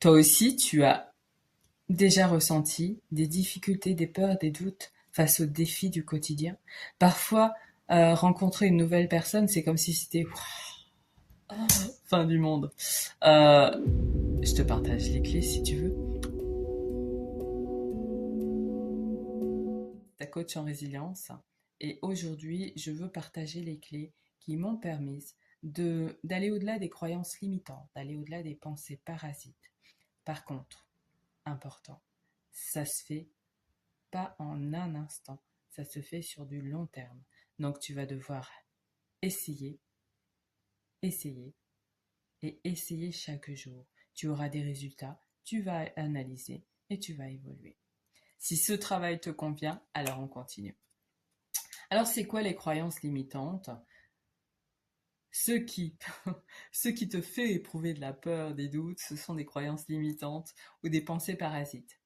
Toi aussi, tu as déjà ressenti des difficultés, des peurs, des doutes face aux défis du quotidien. Parfois, rencontrer une nouvelle personne, c'est comme si c'était fin du monde. Euh, je te partage les clés si tu veux. Ta coach en résilience. Et aujourd'hui, je veux partager les clés qui m'ont permis d'aller au-delà des croyances limitantes, d'aller au-delà des pensées parasites. Par contre, important, ça se fait pas en un instant, ça se fait sur du long terme. Donc tu vas devoir essayer, essayer et essayer chaque jour. Tu auras des résultats, tu vas analyser et tu vas évoluer. Si ce travail te convient, alors on continue. Alors c'est quoi les croyances limitantes? Ce qui, ce qui te fait éprouver de la peur, des doutes, ce sont des croyances limitantes ou des pensées parasites.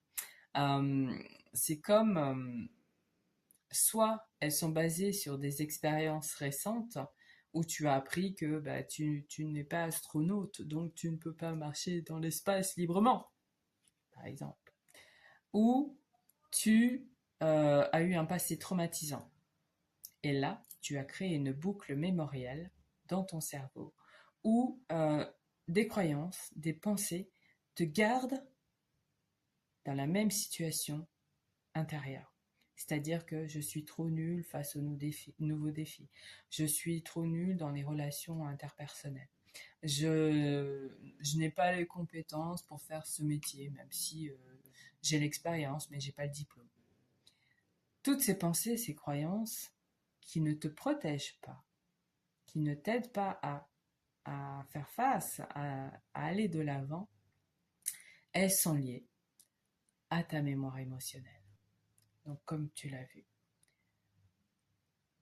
Euh, c'est comme soit elles sont basées sur des expériences récentes où tu as appris que tu n'es pas astronaute, donc tu ne peux pas marcher dans l'espace librement, par exemple. Ou tu as eu un passé traumatisant. Et là, tu as créé une boucle mémorielle dans ton cerveau où des croyances, des pensées te gardent dans la même situation intérieure. C'est-à-dire que je suis trop nulle face aux nouveaux défis. Je suis trop nulle dans les relations interpersonnelles. Je n'ai pas les compétences pour faire ce métier, même si j'ai l'expérience, mais j'ai pas le diplôme. Toutes ces pensées, ces croyances qui ne te protègent pas, qui ne t'aident pas à faire face, à aller de l'avant, elles sont liées à ta mémoire émotionnelle. Donc comme tu l'as vu.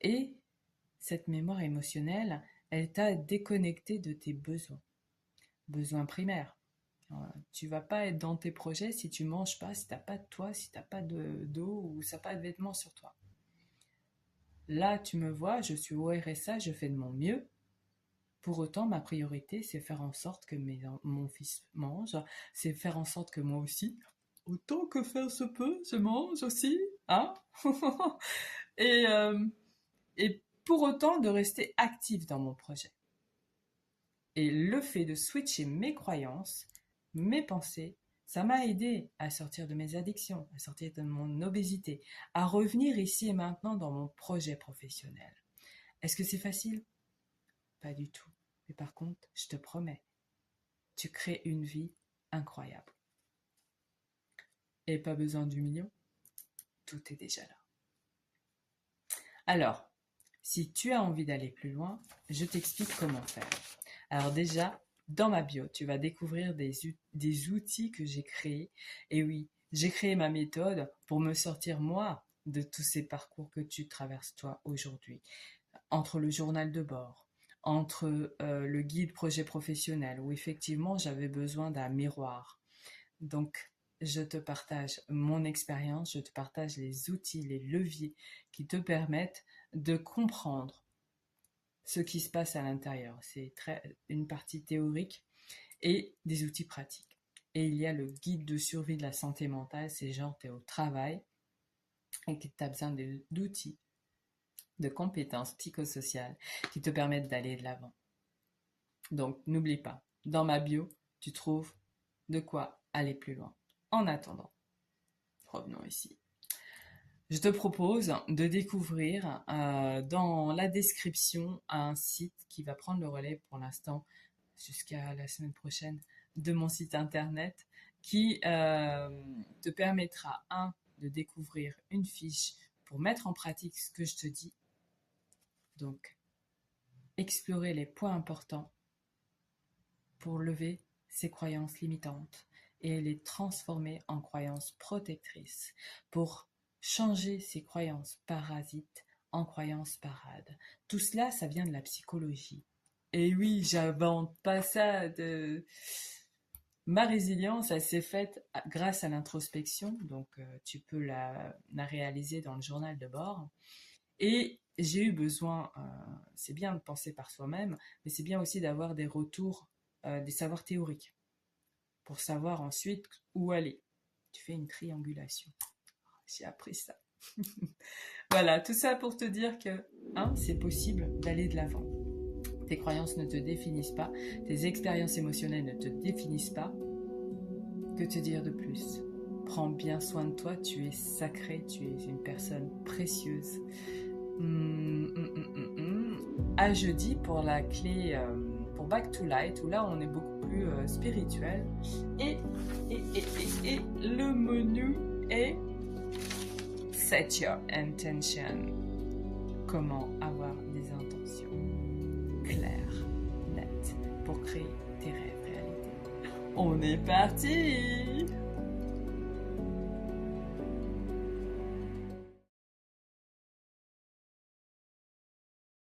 Et cette mémoire émotionnelle, elle t'a déconnecté de tes besoins, besoins primaires. Tu vas pas être dans tes projets si tu manges pas, si t'as pas de toit, si t'as pas d'eau ou si t'as pas de vêtements sur toi. Là, tu me vois, je suis au RSA, je fais de mon mieux. Pour autant, ma priorité, c'est faire en sorte que mon fils mange, c'est faire en sorte que moi aussi, autant que faire se peut, je mange aussi, hein. et, euh, et pour autant de rester actif dans mon projet. Et le fait de switcher mes croyances, mes pensées, ça m'a aidé à sortir de mes addictions, à sortir de mon obésité, à revenir ici et maintenant dans mon projet professionnel. Est-ce que c'est facile? Pas du tout. Mais par contre, je te promets, tu crées une vie incroyable. Et pas besoin du million, tout est déjà là. Alors, si tu as envie d'aller plus loin, je t'explique comment faire. Alors déjà, dans ma bio, tu vas découvrir des outils que j'ai créés. Et oui, j'ai créé ma méthode pour me sortir moi de tous ces parcours que tu traverses toi aujourd'hui. Entre le journal de bord, entre le guide projet professionnel, où effectivement j'avais besoin d'un miroir. Donc, je te partage mon expérience, je te partage les outils, les leviers qui te permettent de comprendre ce qui se passe à l'intérieur. C'est une partie théorique et des outils pratiques. Et il y a le guide de survie de la santé mentale, c'est genre tu es au travail et que tu as besoin d'outils, de compétences psychosociales qui te permettent d'aller de l'avant. Donc n'oublie pas, dans ma bio, tu trouves de quoi aller plus loin. En attendant, revenons ici. Je te propose de découvrir dans la description un site qui va prendre le relais pour l'instant jusqu'à la semaine prochaine de mon site internet qui te permettra, de découvrir une fiche pour mettre en pratique ce que je te dis. Donc, explorer les points importants pour lever ces croyances limitantes et les transformer en croyances protectrices pour changer ces croyances parasites en croyances parades. Tout cela, ça vient de la psychologie. Et oui, j'invente pas ça de... Ma résilience, elle s'est faite grâce à l'introspection, donc tu peux la réaliser dans le journal de bord. Et j'ai eu besoin, c'est bien de penser par soi-même, mais c'est bien aussi d'avoir des retours, des savoirs théoriques pour savoir ensuite où aller. Tu fais une triangulation. J'ai appris ça. Voilà, tout ça pour te dire que c'est possible d'aller de l'avant. Tes croyances ne te définissent pas, tes expériences émotionnelles ne te définissent pas. Que te dire de plus? Prends bien soin de toi, tu es sacré, tu es une personne précieuse. À jeudi pour la clé, pour Back to Light, où là on est beaucoup plus spirituel. Et le menu est Set Your Intention. Comment avoir des intentions claires, nettes, pour créer tes rêves réalité. On est parti!